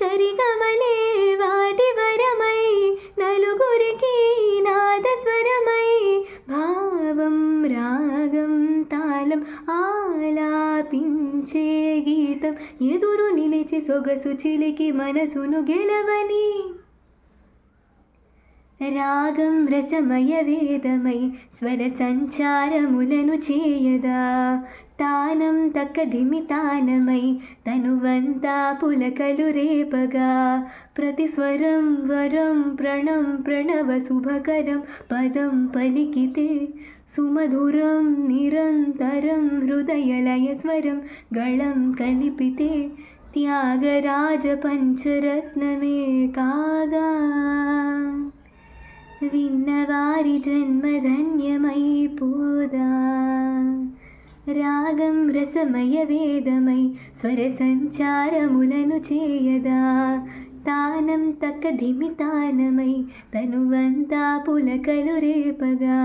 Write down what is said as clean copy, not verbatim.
సరిగమలే వాటి వరమై నలుగురికి నాదస్వరమై భావం రాగం తాళం ఆలాపించే గీతం ఎదురు నిలిచి సొగసు చిలికి మనసును గెలవని రాగం రసమయ వేదమై స్వర సంచారములను చేయదా తానం తక్కదిమితానమై తనువంతా పులకలు రేపగా ప్రతి స్వరం వరం ప్రణం ప్రణవ శుభకరం పదం పలికితే సుమధురం నిరంతరం హృదయలయ స్వరం గళం కలిపితే త్యాగరాజ పంచరత్నమే కాగా విన్నవారి జన్మధన్యమైపోదా రాగం రసమయ వేదమై స్వర సంచారములను చేయదా తానం తక్కధిమితానమై తనువంతా పులకలు రేపగా